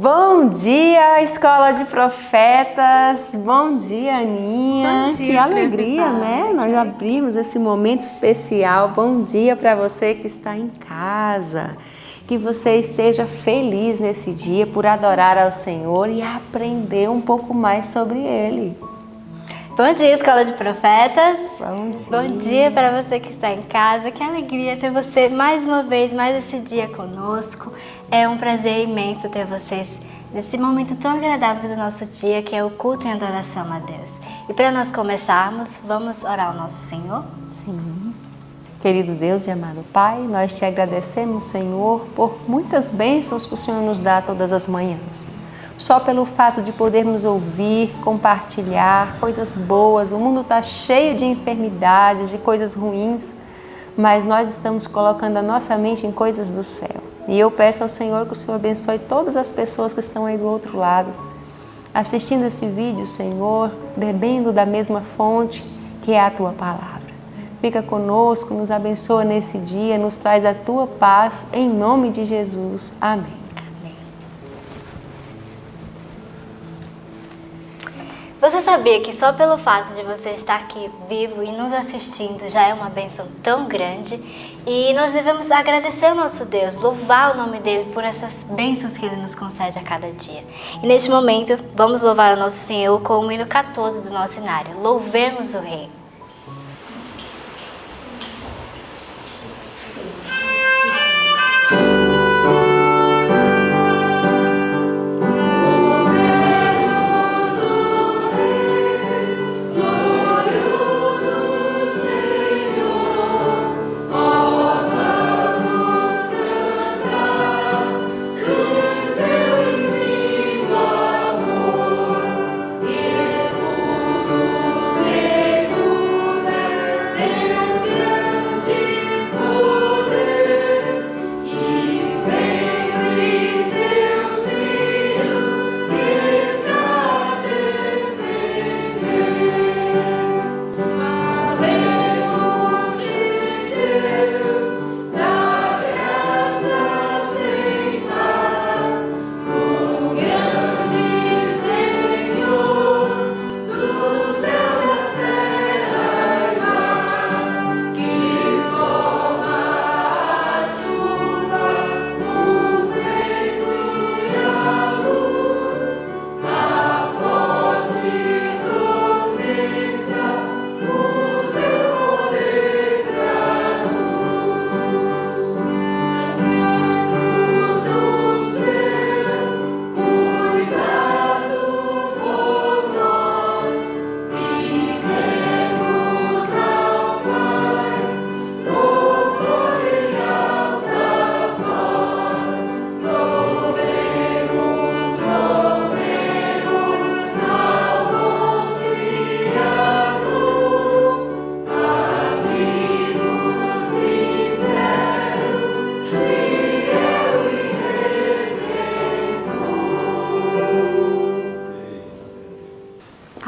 Bom dia, Escola de Profetas! Bom dia, Aninha! Bom dia, que alegria, né? Nós abrimos esse momento especial. Bom dia para você que está em casa. Que você esteja feliz nesse dia por adorar ao Senhor e aprender um pouco mais sobre Ele. Bom dia, Escola de Profetas. Bom dia. Bom dia para você que está em casa. Que alegria ter você mais uma vez, mais esse dia conosco. É um prazer imenso ter vocês nesse momento tão agradável do nosso dia, que é o culto em adoração a Deus. E para nós começarmos, vamos orar ao nosso Senhor? Sim. Querido Deus e amado Pai, nós te agradecemos, Senhor, por muitas bênçãos que o Senhor nos dá todas as manhãs. Só pelo fato de podermos ouvir, compartilhar coisas boas. O mundo está cheio de enfermidades, de coisas ruins, mas nós estamos colocando a nossa mente em coisas do céu. E eu peço ao Senhor que o Senhor abençoe todas as pessoas que estão aí do outro lado, assistindo esse vídeo, Senhor, bebendo da mesma fonte que é a Tua Palavra. Fica conosco, nos abençoa nesse dia, nos traz a Tua paz, em nome de Jesus. Amém. Você sabia que só pelo fato de você estar aqui vivo e nos assistindo já é uma bênção tão grande? E nós devemos agradecer ao nosso Deus, louvar o nome dele por essas bênçãos que ele nos concede a cada dia. E neste momento, vamos louvar o nosso Senhor com o hino 14 do nosso cenário, Louvemos o Rei.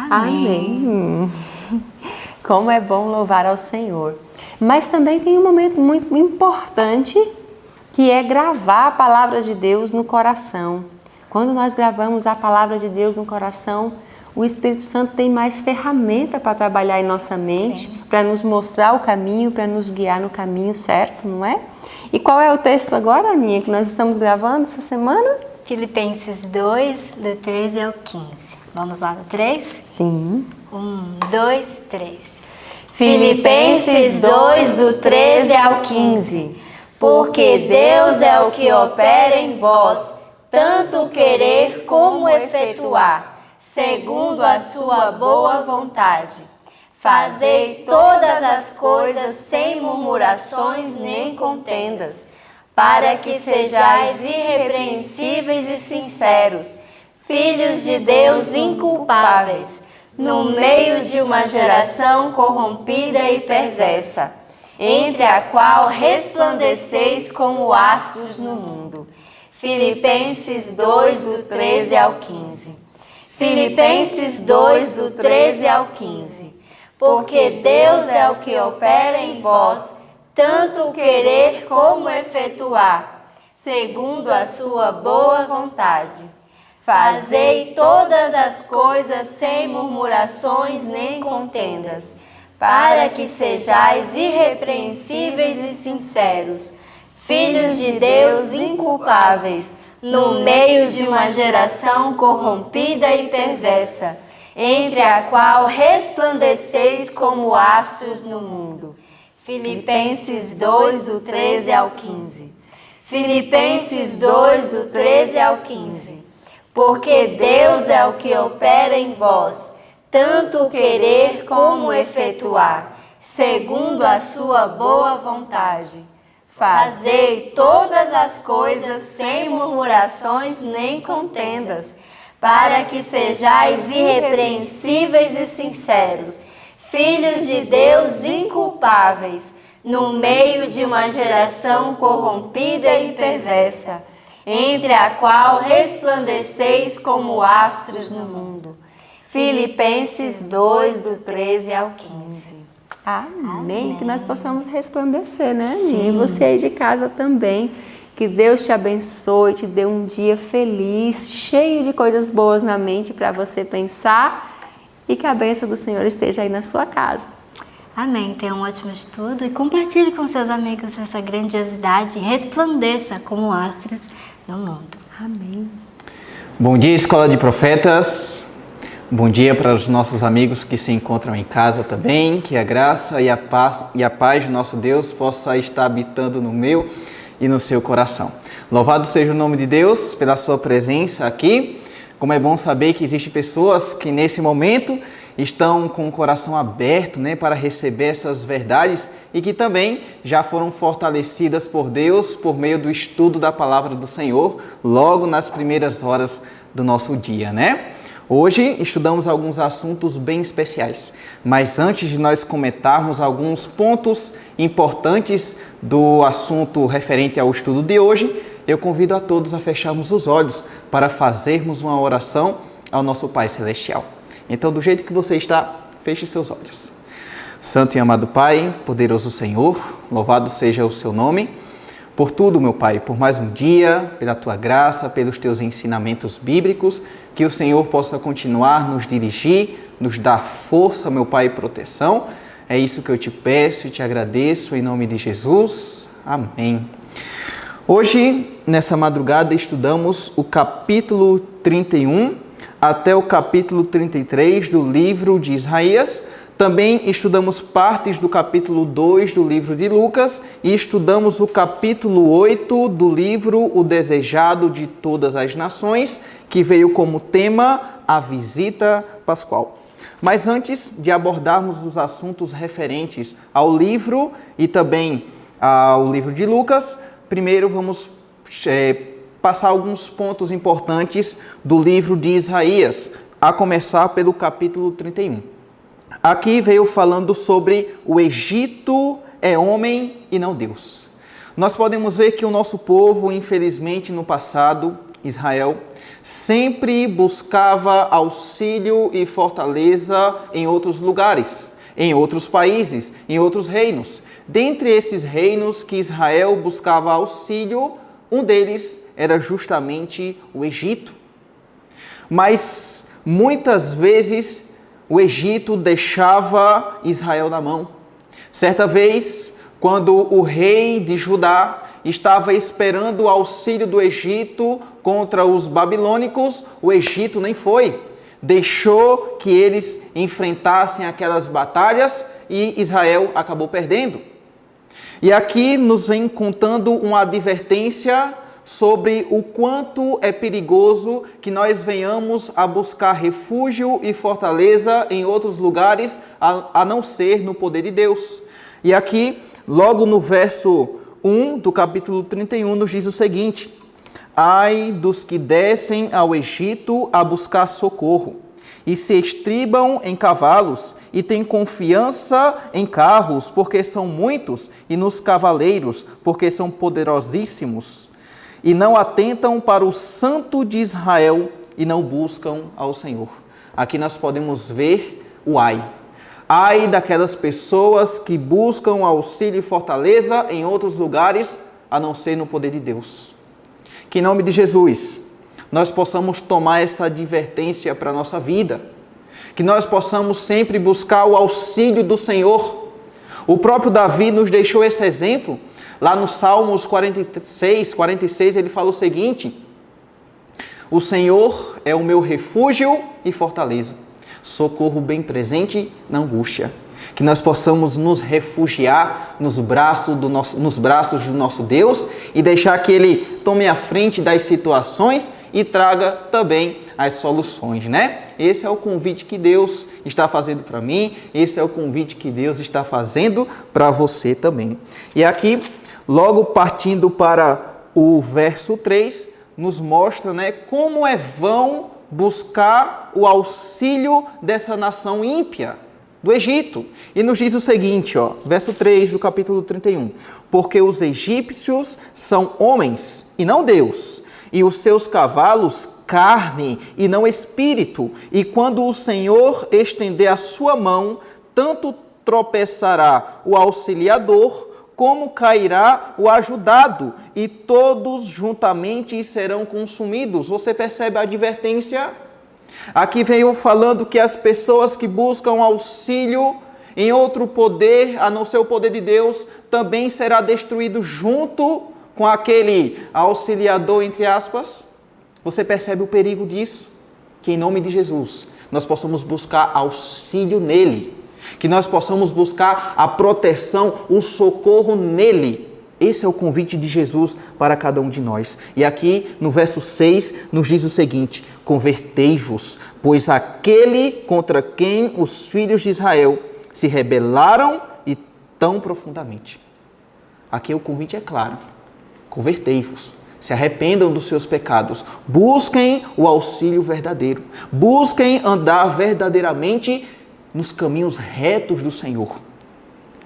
Amém. Como é bom louvar ao Senhor. Mas também tem um momento muito importante, que é gravar a palavra de Deus no coração. Quando nós gravamos a palavra de Deus no coração, o Espírito Santo tem mais ferramenta para trabalhar em nossa mente, para nos mostrar o caminho, para nos guiar no caminho certo, não é? E qual é o texto agora, Aninha, que nós estamos gravando essa semana? Filipenses 2, do 13 ao 15. Vamos lá no 3? Sim. 1, 2, 3. Filipenses 2, do 13 ao 15. Porque Deus é o que opera em vós, tanto querer como efetuar, segundo a sua boa vontade. Fazei todas as coisas sem murmurações nem contendas, para que sejais irrepreensíveis e sinceros, filhos de Deus inculpáveis, no meio de uma geração corrompida e perversa, entre a qual resplandeceis como astros no mundo. Filipenses 2, do 13 ao 15. Filipenses 2, do 13 ao 15. Porque Deus é o que opera em vós, tanto o querer como efetuar, segundo a sua boa vontade. Fazei todas as coisas sem murmurações nem contendas, para que sejais irrepreensíveis e sinceros, filhos de Deus inculpáveis, no meio de uma geração corrompida e perversa, entre a qual resplandeceis como astros no mundo. Filipenses 2, do 13 ao 15. Filipenses 2, do 13 ao 15. Porque Deus é o que opera em vós, tanto o querer como o efetuar, segundo a sua boa vontade. Fazei todas as coisas sem murmurações nem contendas, para que sejais irrepreensíveis e sinceros, filhos de Deus inculpáveis, no meio de uma geração corrompida e perversa, entre a qual resplandeceis como astros no mundo. Filipenses 2, do 13 ao 15. Amém. Que nós possamos resplandecer, né? Sim. E você aí de casa também. Que Deus te abençoe, te dê um dia feliz, cheio de coisas boas na mente para você pensar e que a bênção do Senhor esteja aí na sua casa. Amém. Tenha um ótimo estudo e compartilhe com seus amigos essa grandiosidade e resplandeça como astros no mundo. Amém. Bom dia, Escola de Profetas. Bom dia para os nossos amigos que se encontram em casa também. Que a graça e a paz de nosso Deus possa estar habitando no meu e no seu coração. Louvado seja o nome de Deus pela sua presença aqui. Como é bom saber que existem pessoas que nesse momento estão com o coração aberto, né, para receber essas verdades e que também já foram fortalecidas por Deus por meio do estudo da palavra do Senhor logo nas primeiras horas do nosso dia, né? Hoje estudamos alguns assuntos bem especiais, mas antes de nós comentarmos alguns pontos importantes do assunto referente ao estudo de hoje, eu convido a todos a fecharmos os olhos para fazermos uma oração ao nosso Pai Celestial. Então, do jeito que você está, feche seus olhos. Santo e amado Pai, poderoso Senhor, louvado seja o seu nome. Por tudo, meu Pai, por mais um dia, pela Tua graça, pelos Teus ensinamentos bíblicos, que o Senhor possa continuar nos dirigir, nos dar força, meu Pai, e proteção. É isso que eu te peço e te agradeço em nome de Jesus. Amém. Hoje, nessa madrugada, estudamos o capítulo 31 até o capítulo 33 do livro de Isaías. Também estudamos partes do capítulo 2 do livro de Lucas e estudamos o capítulo 8 do livro O Desejado de Todas as Nações, que veio como tema a visita pascual. Mas antes de abordarmos os assuntos referentes ao livro e também ao livro de Lucas, primeiro vamos passar alguns pontos importantes do livro de Isaías, a começar pelo capítulo 31. Aqui veio falando sobre o Egito é homem e não Deus. Nós podemos ver que o nosso povo, infelizmente, no passado, Israel, sempre buscava auxílio e fortaleza em outros lugares, em outros países, em outros reinos. Dentre esses reinos que Israel buscava auxílio, um deles era justamente o Egito. Mas muitas vezes o Egito deixava Israel na mão. Certa vez, quando o rei de Judá estava esperando o auxílio do Egito contra os babilônicos, o Egito nem foi. Deixou que eles enfrentassem aquelas batalhas e Israel acabou perdendo. E aqui nos vem contando uma advertência sobre o quanto é perigoso que nós venhamos a buscar refúgio e fortaleza em outros lugares, a não ser no poder de Deus. E aqui, logo no verso 1 do capítulo 31, nos diz o seguinte: ai dos que descem ao Egito a buscar socorro, e se estribam em cavalos, e têm confiança em carros, porque são muitos, e nos cavaleiros, porque são poderosíssimos, e não atentam para o Santo de Israel, e não buscam ao Senhor. Aqui nós podemos ver o ai. Ai daquelas pessoas que buscam auxílio e fortaleza em outros lugares, a não ser no poder de Deus. Que em nome de Jesus nós possamos tomar essa advertência para a nossa vida, que nós possamos sempre buscar o auxílio do Senhor. O próprio Davi nos deixou esse exemplo, lá no Salmos 46, ele fala o seguinte: o Senhor é o meu refúgio e fortaleza, socorro bem presente na angústia. Que nós possamos nos refugiar nos braços do nosso Deus e deixar que Ele tome a frente das situações e traga também as soluções, né? Esse é o convite que Deus está fazendo para mim, esse é o convite que Deus está fazendo para você também. E aqui, logo partindo para o verso 3, nos mostra, né, como é vão buscar o auxílio dessa nação ímpia do Egito. E nos diz o seguinte, verso 3 do capítulo 31. Porque os egípcios são homens e não Deus, e os seus cavalos carne e não espírito. E quando o Senhor estender a sua mão, tanto tropeçará o auxiliador, como cairá o ajudado, e todos juntamente serão consumidos. Você percebe a advertência? Aqui veio falando que as pessoas que buscam auxílio em outro poder, a não ser o poder de Deus, também será destruído junto com aquele auxiliador, entre aspas. Você percebe o perigo disso? Que em nome de Jesus, nós possamos buscar auxílio nele, que nós possamos buscar a proteção, o socorro nele. Esse é o convite de Jesus para cada um de nós. E aqui no verso 6 nos diz o seguinte: convertei-vos, pois aquele contra quem os filhos de Israel se rebelaram e tão profundamente. Aqui o convite é claro: convertei-vos, se arrependam dos seus pecados, busquem o auxílio verdadeiro, busquem andar verdadeiramente nos caminhos retos do Senhor.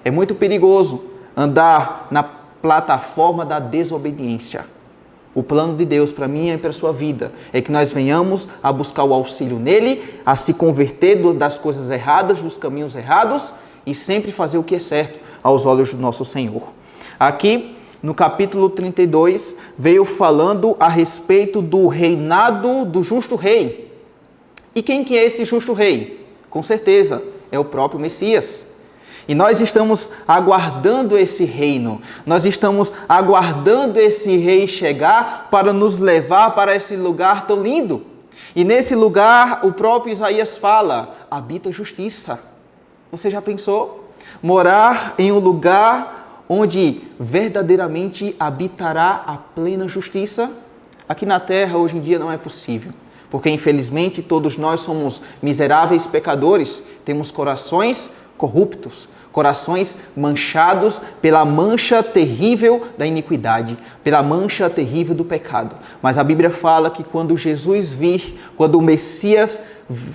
É muito perigoso andar na plataforma da desobediência. O plano de Deus para mim e para a sua vida é que nós venhamos a buscar o auxílio nele, a se converter das coisas erradas, dos caminhos errados e sempre fazer o que é certo aos olhos do nosso Senhor. Aqui, no capítulo 32, veio falando a respeito do reinado do justo rei. E quem que é esse justo rei? Com certeza, é o próprio Messias. E nós estamos aguardando esse reino, nós estamos aguardando esse rei chegar para nos levar para esse lugar tão lindo. E nesse lugar, o próprio Isaías fala: habita a justiça. Você já pensou? Morar em um lugar onde verdadeiramente habitará a plena justiça? Aqui na terra, hoje em dia, não é possível. Porque, infelizmente, todos nós somos miseráveis pecadores, temos corações corruptos, corações manchados pela mancha terrível da iniquidade, pela mancha terrível do pecado. Mas a Bíblia fala que quando Jesus vir, quando o Messias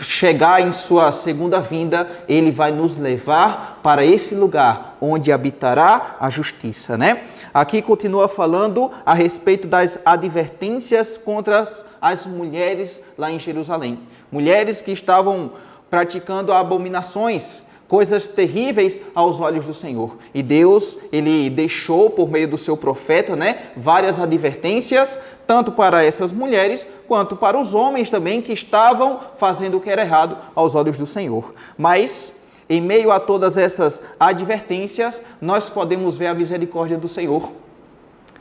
chegar em sua segunda vinda, ele vai nos levar para esse lugar onde habitará a justiça, né? Aqui continua falando a respeito das advertências contra as mulheres lá em Jerusalém. Mulheres que estavam praticando abominações, coisas terríveis aos olhos do Senhor. E Deus, ele deixou por meio do seu profeta, né, várias advertências, tanto para essas mulheres, quanto para os homens também que estavam fazendo o que era errado aos olhos do Senhor. Mas, em meio a todas essas advertências, nós podemos ver a misericórdia do Senhor.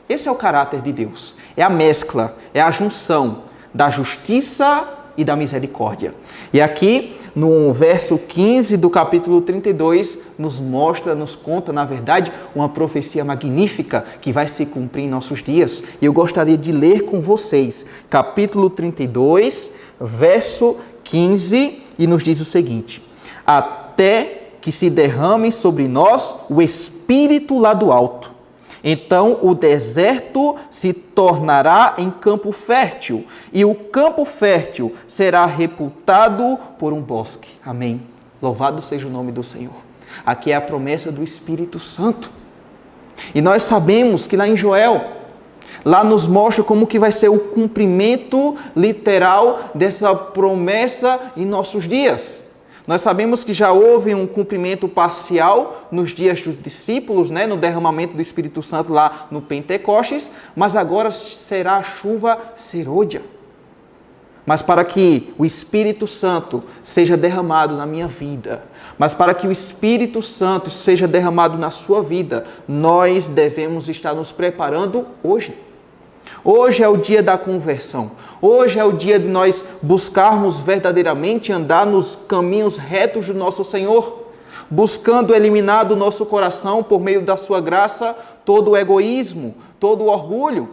Esse é o caráter de Deus. É a mescla, é a junção da justiça e da misericórdia. E aqui, no verso 15 do capítulo 32, nos conta, na verdade, uma profecia magnífica que vai se cumprir em nossos dias. E eu gostaria de ler com vocês, capítulo 32, verso 15, e nos diz o seguinte: até que se derrame sobre nós o Espírito lá do alto. Então o deserto se tornará em campo fértil, e o campo fértil será reputado por um bosque. Amém. Louvado seja o nome do Senhor. Aqui é a promessa do Espírito Santo. E nós sabemos que lá em Joel, lá nos mostra como que vai ser o cumprimento literal dessa promessa em nossos dias. Nós sabemos que já houve um cumprimento parcial nos dias dos discípulos, né, no derramamento do Espírito Santo lá no Pentecostes, mas agora será a chuva serôdia. mas para que o Espírito Santo seja derramado na minha vida, mas para que o Espírito Santo seja derramado na sua vida, nós devemos estar nos preparando hoje. Hoje é o dia da conversão. Hoje é o dia de nós buscarmos verdadeiramente andar nos caminhos retos do nosso Senhor, buscando eliminar do nosso coração, por meio da sua graça, todo o egoísmo, todo o orgulho.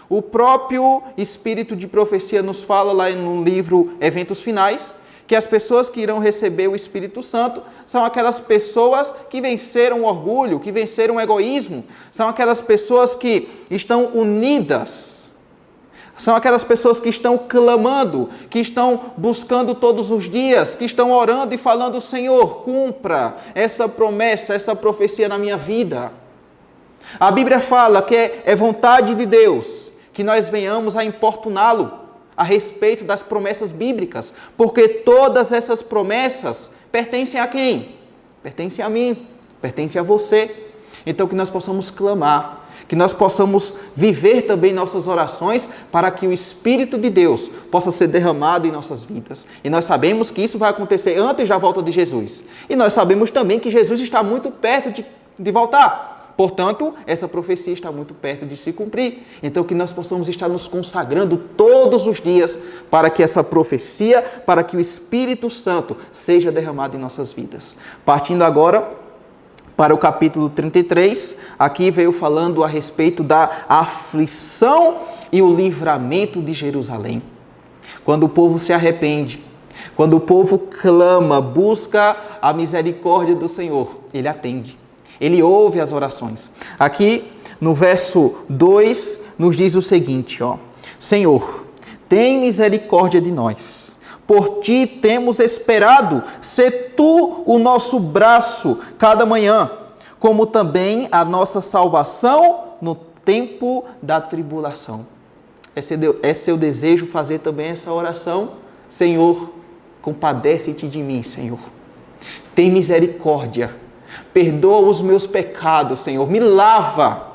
O próprio Espírito de Profecia nos fala lá no livro Eventos Finais, que as pessoas que irão receber o Espírito Santo são aquelas pessoas que venceram o orgulho, que venceram o egoísmo, são aquelas pessoas que estão unidas, são aquelas pessoas que estão clamando, que estão buscando todos os dias, que estão orando e falando: Senhor, cumpra essa promessa, essa profecia na minha vida. A Bíblia fala que é vontade de Deus que nós venhamos a importuná-lo a respeito das promessas bíblicas, porque todas essas promessas pertencem a quem? Pertencem a mim, pertencem a você. Então que nós possamos clamar, que nós possamos viver também nossas orações para que o Espírito de Deus possa ser derramado em nossas vidas. E nós sabemos que isso vai acontecer antes da volta de Jesus. E nós sabemos também que Jesus está muito perto de voltar. Portanto, essa profecia está muito perto de se cumprir. Então, que nós possamos estar nos consagrando todos os dias para que essa profecia, para que o Espírito Santo seja derramado em nossas vidas. Partindo agora para o capítulo 33, aqui veio falando a respeito da aflição e o livramento de Jerusalém. Quando o povo se arrepende, quando o povo clama, busca a misericórdia do Senhor, Ele atende. Ele ouve as orações. Aqui no verso 2 nos diz o seguinte, ó: Senhor, tem misericórdia de nós. Por ti temos esperado. Sê tu o nosso braço cada manhã, como também a nossa salvação no tempo da tribulação. É seu desejo fazer também essa oração? Senhor, compadece-te de mim, Senhor. Tem misericórdia. Perdoa os meus pecados, Senhor. Me lava.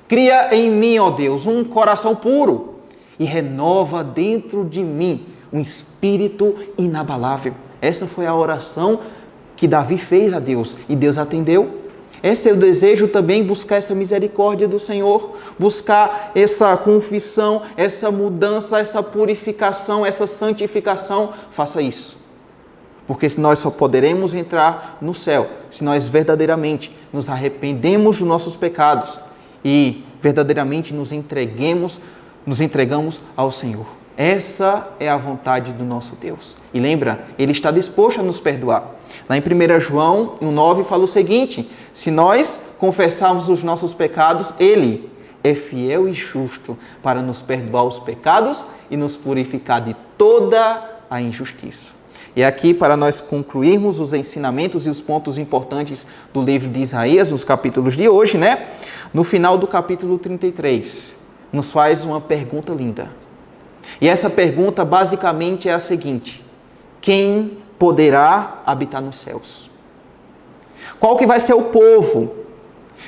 Cria em mim, ó Deus, um coração puro e renova dentro de mim um espírito inabalável. Essa foi a oração que Davi fez a Deus e Deus atendeu. Esse é o desejo também, buscar essa misericórdia do Senhor, buscar essa confissão, essa mudança, essa purificação, essa santificação. Faça isso. Porque nós só poderemos entrar no céu se nós verdadeiramente nos arrependemos dos nossos pecados e verdadeiramente nos entregamos ao Senhor. Essa é a vontade do nosso Deus. E lembra, Ele está disposto a nos perdoar. Lá em 1 João 1,9 fala o seguinte: se nós confessarmos os nossos pecados, Ele é fiel e justo para nos perdoar os pecados e nos purificar de toda a injustiça. E aqui, para nós concluirmos os ensinamentos e os pontos importantes do livro de Isaías, nos capítulos de hoje, né? No final do capítulo 33, nos faz uma pergunta linda. E essa pergunta basicamente é a seguinte: quem poderá habitar nos céus? Qual que vai ser o povo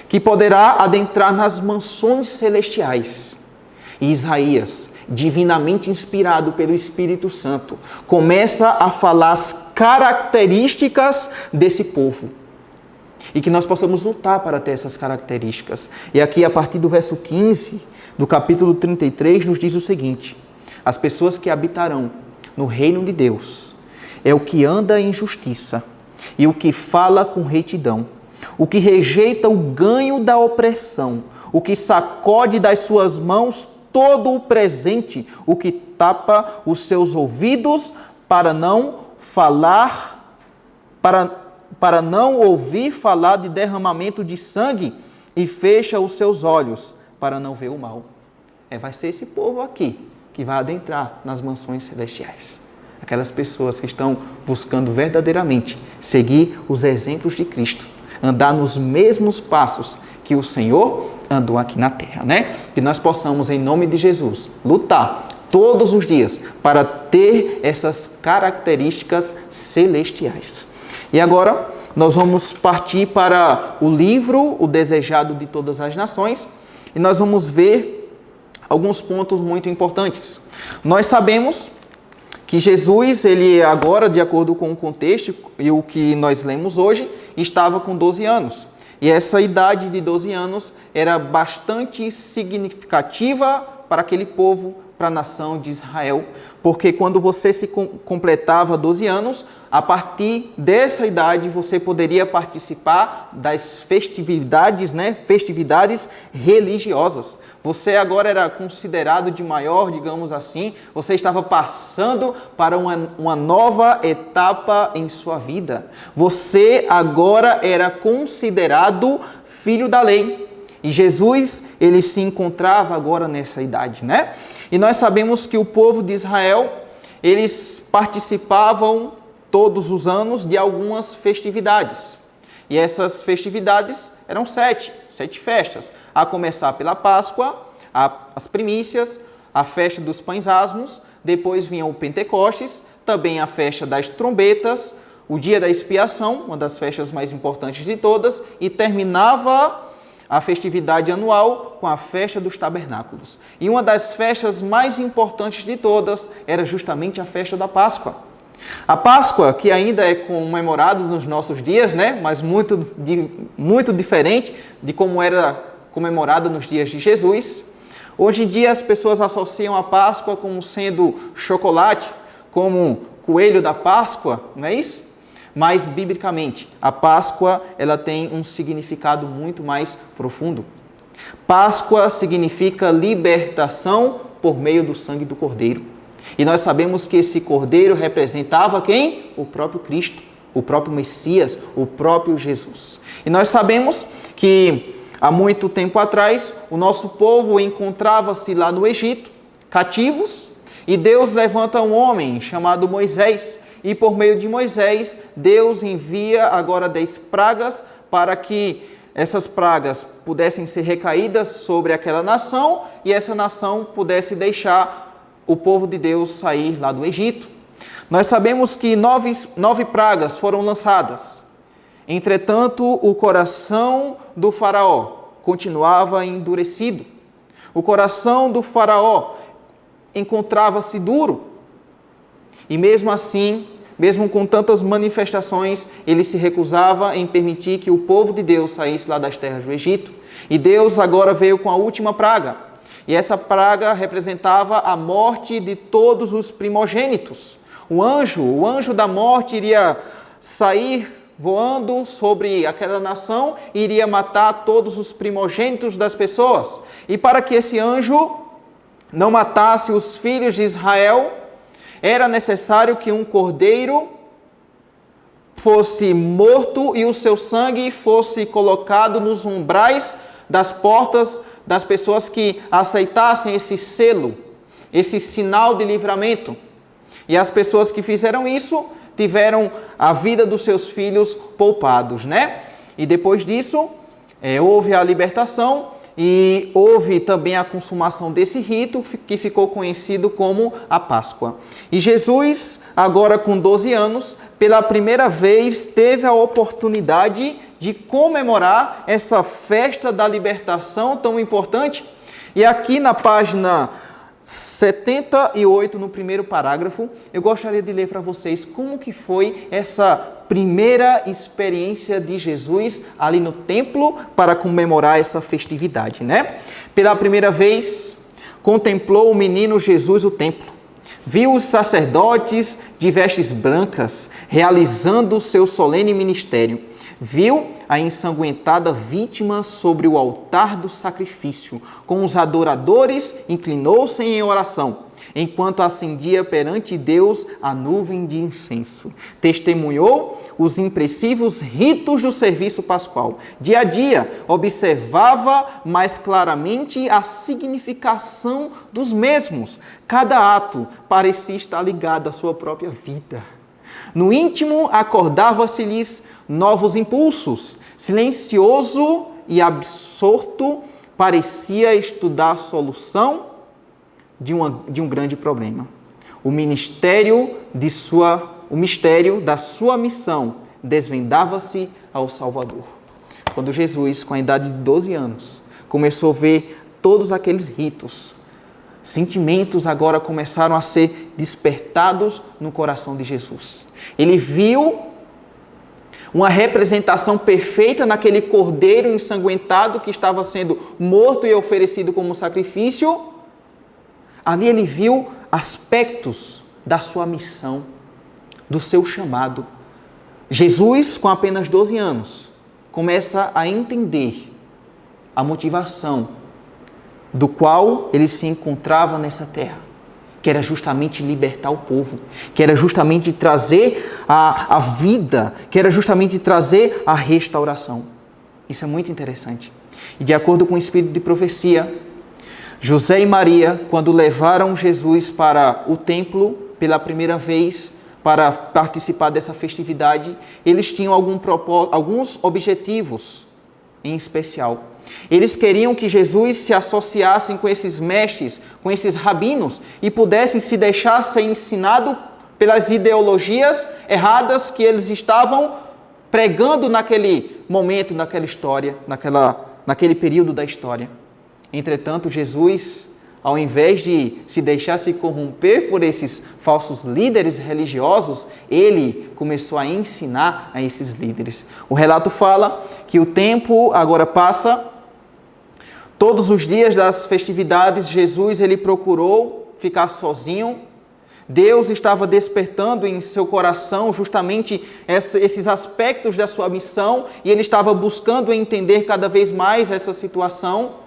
que poderá adentrar nas mansões celestiais? E Isaías, divinamente inspirado pelo Espírito Santo, começa a falar as características desse povo. E que nós possamos lutar para ter essas características. E aqui, a partir do verso 15, do capítulo 33, nos diz o seguinte: as pessoas que habitarão no reino de Deus é o que anda em justiça e o que fala com retidão, o que rejeita o ganho da opressão, o que sacode das suas mãos todo o presente, o que tapa os seus ouvidos para não ouvir falar de derramamento de sangue e fecha os seus olhos para não ver o mal. Vai ser esse povo aqui que vai adentrar nas mansões celestiais. Aquelas pessoas que estão buscando verdadeiramente seguir os exemplos de Cristo, andar nos mesmos passos que o Senhor andou aqui na terra, né? Que nós possamos, em nome de Jesus, lutar todos os dias para ter essas características celestiais. E agora nós vamos partir para o livro O Desejado de Todas as Nações e nós vamos ver alguns pontos muito importantes. Nós sabemos que Jesus, ele agora, de acordo com o contexto e o que nós lemos hoje, estava com 12 anos. E essa idade de 12 anos era bastante significativa para aquele povo, para a nação de Israel, porque quando você se completava 12 anos, a partir dessa idade você poderia participar das festividades, festividades religiosas. Você agora era considerado de maior, digamos assim, você estava passando para uma nova etapa em sua vida. Você agora era considerado filho da lei. E Jesus, ele se encontrava agora nessa idade, né? E nós sabemos que o povo de Israel, eles participavam todos os anos de algumas festividades. E essas festividades eram sete festas. A começar pela Páscoa, as primícias, a festa dos pães asmos, depois vinha o Pentecostes, também a festa das trombetas, o dia da expiação, uma das festas mais importantes de todas, e terminava a festividade anual com a festa dos tabernáculos. E uma das festas mais importantes de todas era justamente a festa da Páscoa. A Páscoa, que ainda é comemorada nos nossos dias, mas muito diferente de como era comemorada nos dias de Jesus. Hoje em dia as pessoas associam a Páscoa como sendo chocolate, como coelho da Páscoa, não é isso? Mas, biblicamente, a Páscoa ela tem um significado muito mais profundo. Páscoa significa libertação por meio do sangue do Cordeiro. E nós sabemos que esse Cordeiro representava quem? O próprio Cristo, o próprio Messias, o próprio Jesus. E nós sabemos que há muito tempo atrás o nosso povo encontrava-se lá no Egito, cativos, e Deus levanta um homem chamado Moisés. E por meio de Moisés, Deus envia agora 10 pragas para que essas pragas pudessem ser recaídas sobre aquela nação e essa nação pudesse deixar o povo de Deus sair lá do Egito. Nós sabemos que 9 pragas foram lançadas. Entretanto, o coração do faraó continuava endurecido. O coração do faraó encontrava-se duro. E mesmo assim, mesmo com tantas manifestações, ele se recusava em permitir que o povo de Deus saísse lá das terras do Egito. E Deus agora veio com a última praga. E essa praga representava a morte de todos os primogênitos. O anjo da morte iria sair voando sobre aquela nação e iria matar todos os primogênitos das pessoas. E para que esse anjo não matasse os filhos de Israel, era necessário que um cordeiro fosse morto e o seu sangue fosse colocado nos umbrais das portas das pessoas que aceitassem esse selo, esse sinal de livramento. E as pessoas que fizeram isso tiveram a vida dos seus filhos poupados, E depois disso, houve a libertação e houve também a consumação desse rito que ficou conhecido como a Páscoa. E Jesus, agora com 12 anos, pela primeira vez teve a oportunidade de comemorar essa festa da libertação tão importante. E aqui na página 78, no primeiro parágrafo, eu gostaria de ler para vocês como que foi essa primeira experiência de Jesus ali no templo para comemorar essa festividade, Pela primeira vez, contemplou o menino Jesus o templo. Viu os sacerdotes de vestes brancas realizando o seu solene ministério. Viu a ensanguentada vítima sobre o altar do sacrifício. Com os adoradores, inclinou-se em oração, enquanto acendia perante Deus a nuvem de incenso. Testemunhou os impressivos ritos do serviço pascual. Dia a dia, observava mais claramente a significação dos mesmos. Cada ato parecia estar ligado à sua própria vida. No íntimo, acordava-se-lhes novos impulsos. Silencioso e absorto, parecia estudar a solução de um grande problema. O mistério da sua missão desvendava-se ao Salvador. Quando Jesus, com a idade de 12 anos, começou a ver todos aqueles ritos, Sentimentos agora começaram a ser despertados no coração de Jesus. Ele viu uma representação perfeita naquele cordeiro ensanguentado que estava sendo morto e oferecido como sacrifício. Ali ele viu aspectos da sua missão, do seu chamado. Jesus, com apenas 12 anos, começa a entender a motivação do qual ele se encontrava nessa terra, que era justamente libertar o povo, que era justamente trazer a vida, que era justamente trazer a restauração. Isso é muito interessante. E de acordo com o espírito de profecia, José e Maria, quando levaram Jesus para o templo pela primeira vez, para participar dessa festividade, eles tinham alguns objetivos em especial. Eles queriam que Jesus se associasse com esses mestres, com esses rabinos, e pudessem se deixar ser ensinado pelas ideologias erradas que eles estavam pregando naquele momento, naquela história, naquele período da história. Entretanto, Jesus, ao invés de se deixar se corromper por esses falsos líderes religiosos, ele começou a ensinar a esses líderes. O relato fala que o tempo agora passa. Todos os dias das festividades, Jesus ele procurou ficar sozinho. Deus estava despertando em seu coração justamente esses aspectos da sua missão, e ele estava buscando entender cada vez mais essa situação,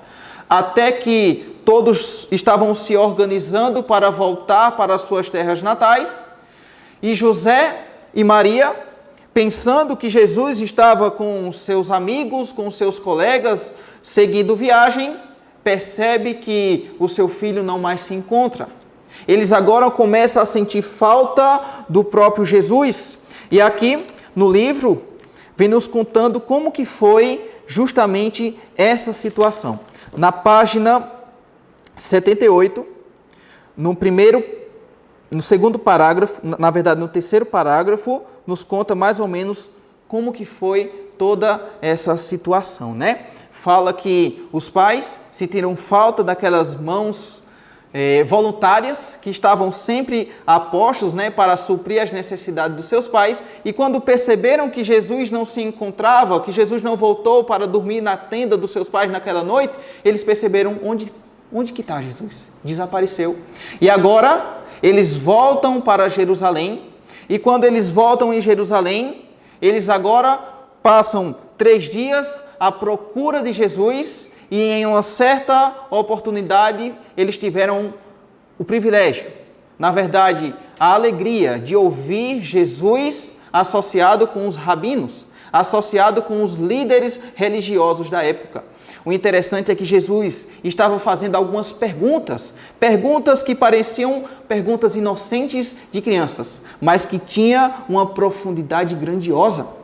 até que todos estavam se organizando para voltar para as suas terras natais, e José e Maria, pensando que Jesus estava com seus amigos, com seus colegas, seguindo viagem, percebe que o seu filho não mais se encontra. Eles agora começam a sentir falta do próprio Jesus. E aqui no livro vem nos contando como que foi justamente essa situação. Na página 78, no segundo parágrafo, na verdade no terceiro parágrafo, nos conta mais ou menos como que foi toda essa situação, né? Fala que os pais sentiram falta daquelas mãos voluntárias que estavam sempre a postos, né, para suprir as necessidades dos seus pais, e quando perceberam que Jesus não se encontrava, que Jesus não voltou para dormir na tenda dos seus pais naquela noite, eles perceberam onde que está Jesus? Desapareceu. E agora eles voltam para Jerusalém, e quando eles voltam em Jerusalém, eles agora passam 3 dias à procura de Jesus, e em uma certa oportunidade eles tiveram o privilégio, na verdade, a alegria de ouvir Jesus associado com os rabinos, associado com os líderes religiosos da época. O interessante é que Jesus estava fazendo algumas perguntas que pareciam perguntas inocentes de crianças, mas que tinha uma profundidade grandiosa.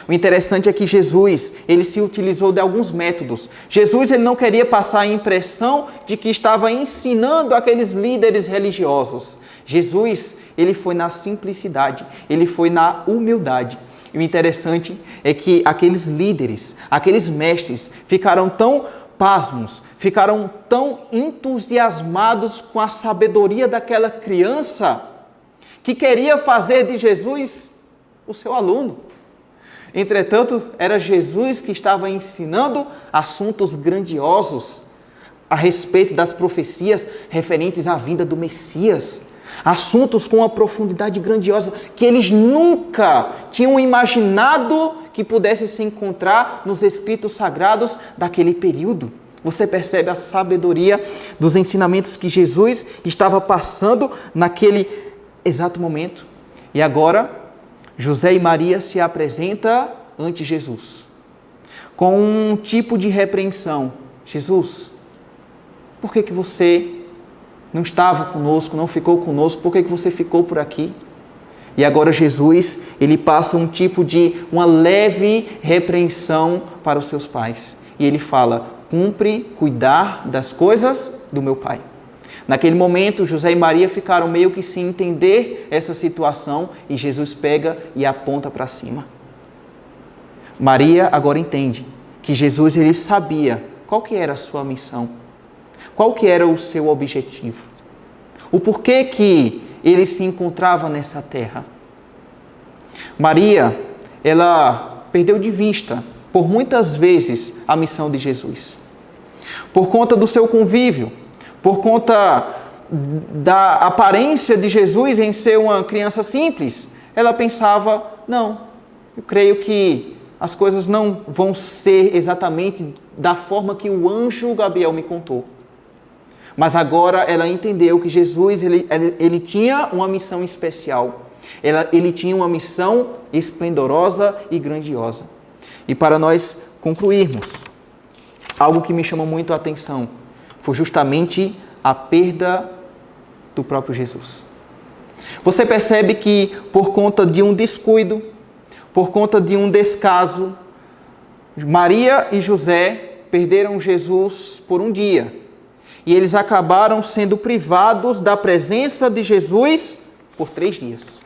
O interessante é que Jesus, ele se utilizou de alguns métodos. Jesus, ele não queria passar a impressão de que estava ensinando aqueles líderes religiosos. Jesus, ele foi na simplicidade, ele foi na humildade. E o interessante é que aqueles líderes, aqueles mestres, ficaram tão pasmos, ficaram tão entusiasmados com a sabedoria daquela criança, que queria fazer de Jesus o seu aluno. Entretanto, era Jesus que estava ensinando assuntos grandiosos a respeito das profecias referentes à vinda do Messias. Assuntos com uma profundidade grandiosa que eles nunca tinham imaginado que pudesse se encontrar nos escritos sagrados daquele período. Você percebe a sabedoria dos ensinamentos que Jesus estava passando naquele exato momento. E agora, José e Maria se apresentam ante Jesus com um tipo de repreensão. Jesus, por que você não estava conosco, não ficou conosco? Por que você ficou por aqui? E agora Jesus, ele passa um tipo de uma leve repreensão para os seus pais. E ele fala, cumpre cuidar das coisas do meu pai. Naquele momento, José e Maria ficaram meio que sem entender essa situação, e Jesus pega e aponta para cima. Maria agora entende que Jesus, ele sabia qual que era a sua missão. Qual que era o seu objetivo? O porquê que ele se encontrava nessa terra? Maria, ela perdeu de vista, por muitas vezes, a missão de Jesus. Por conta do seu convívio, por conta da aparência de Jesus em ser uma criança simples, ela pensava, não, eu creio que as coisas não vão ser exatamente da forma que o anjo Gabriel me contou. Mas agora ela entendeu que Jesus ele tinha uma missão especial. Ele tinha uma missão esplendorosa e grandiosa. E para nós concluirmos, algo que me chamou muito a atenção foi justamente a perda do próprio Jesus. Você percebe que por conta de um descuido, por conta de um descaso, Maria e José perderam Jesus por um dia. E eles acabaram sendo privados da presença de Jesus por 3 dias.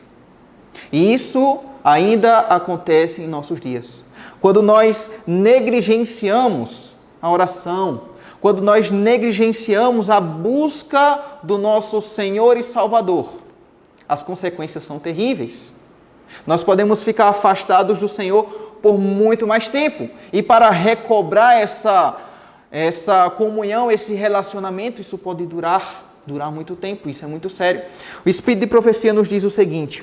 E isso ainda acontece em nossos dias. Quando nós negligenciamos a oração, quando nós negligenciamos a busca do nosso Senhor e Salvador, as consequências são terríveis. Nós podemos ficar afastados do Senhor por muito mais tempo. E para recobrar essa comunhão, esse relacionamento, isso pode durar muito tempo. Isso é muito sério. O Espírito de Profecia nos diz o seguinte,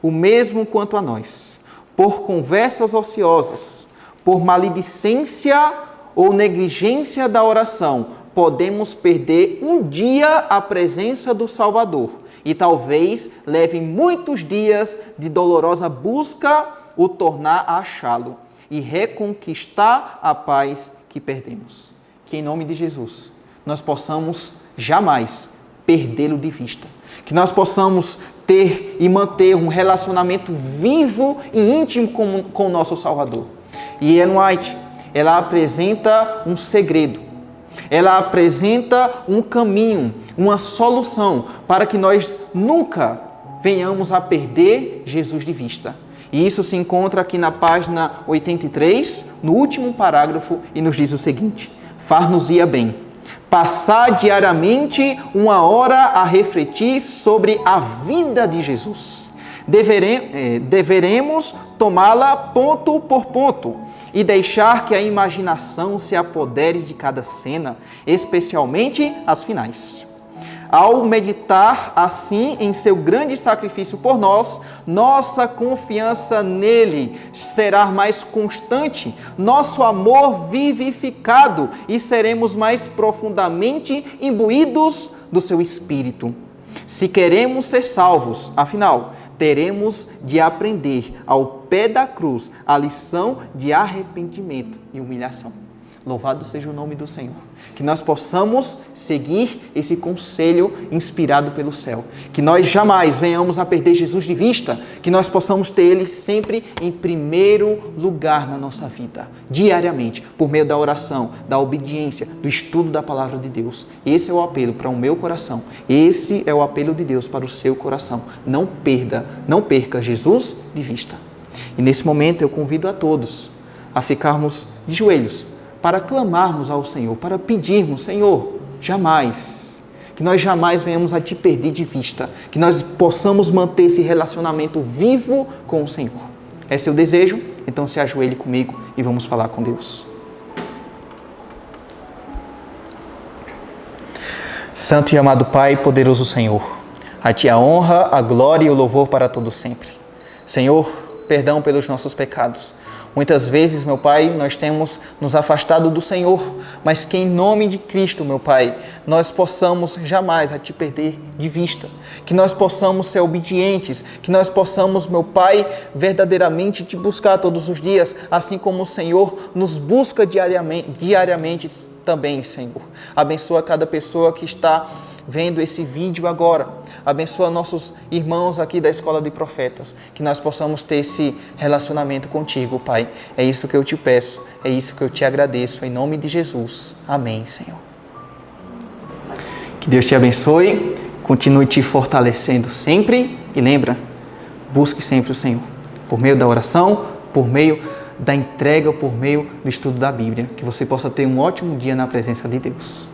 o mesmo quanto a nós, por conversas ociosas, por maledicência ou negligência da oração, podemos perder um dia a presença do Salvador e talvez leve muitos dias de dolorosa busca o tornar a achá-lo e reconquistar a paz que perdemos. Que em nome de Jesus nós possamos jamais perdê-lo de vista. Que nós possamos ter e manter um relacionamento vivo e íntimo com o nosso Salvador. E Ellen White, ela apresenta um segredo. Ela apresenta um caminho, uma solução para que nós nunca venhamos a perder Jesus de vista. E isso se encontra aqui na página 83, no último parágrafo, e nos diz o seguinte: far-nos-ia bem passar diariamente 1 hora a refletir sobre a vida de Jesus. Deveremos tomá-la ponto por ponto e deixar que a imaginação se apodere de cada cena, especialmente as finais. Ao meditar assim em seu grande sacrifício por nós, nossa confiança nele será mais constante, nosso amor vivificado e seremos mais profundamente imbuídos do seu Espírito. Se queremos ser salvos, afinal, teremos de aprender ao pé da cruz a lição de arrependimento e humilhação. Louvado seja o nome do Senhor. Que nós possamos seguir esse conselho inspirado pelo céu. Que nós jamais venhamos a perder Jesus de vista. Que nós possamos ter Ele sempre em primeiro lugar na nossa vida, diariamente, por meio da oração, da obediência, do estudo da palavra de Deus. Esse é o apelo para o meu coração. Esse é o apelo de Deus para o seu coração. Não perca Jesus de vista. E nesse momento eu convido a todos a ficarmos de joelhos, para clamarmos ao Senhor, para pedirmos, Senhor, que nós jamais venhamos a te perder de vista, que nós possamos manter esse relacionamento vivo com o Senhor. É seu desejo? Então se ajoelhe comigo e vamos falar com Deus. Santo e amado Pai, poderoso Senhor, a Ti a honra, a glória e o louvor para todo sempre. Senhor, perdão pelos nossos pecados. Muitas vezes, meu Pai, nós temos nos afastado do Senhor, mas que em nome de Cristo, meu Pai, nós possamos jamais a Te perder de vista, que nós possamos ser obedientes, que nós possamos, meu Pai, verdadeiramente Te buscar todos os dias, assim como o Senhor nos busca diariamente também, Senhor. Abençoa cada pessoa que está vendo esse vídeo agora. Abençoa nossos irmãos aqui da Escola de Profetas, que nós possamos ter esse relacionamento contigo, Pai. É isso que eu te peço, é isso que eu te agradeço, em nome de Jesus. Amém, Senhor. Que Deus te abençoe, continue te fortalecendo sempre e lembra, busque sempre o Senhor, por meio da oração, por meio da entrega, por meio do estudo da Bíblia. Que você possa ter um ótimo dia na presença de Deus.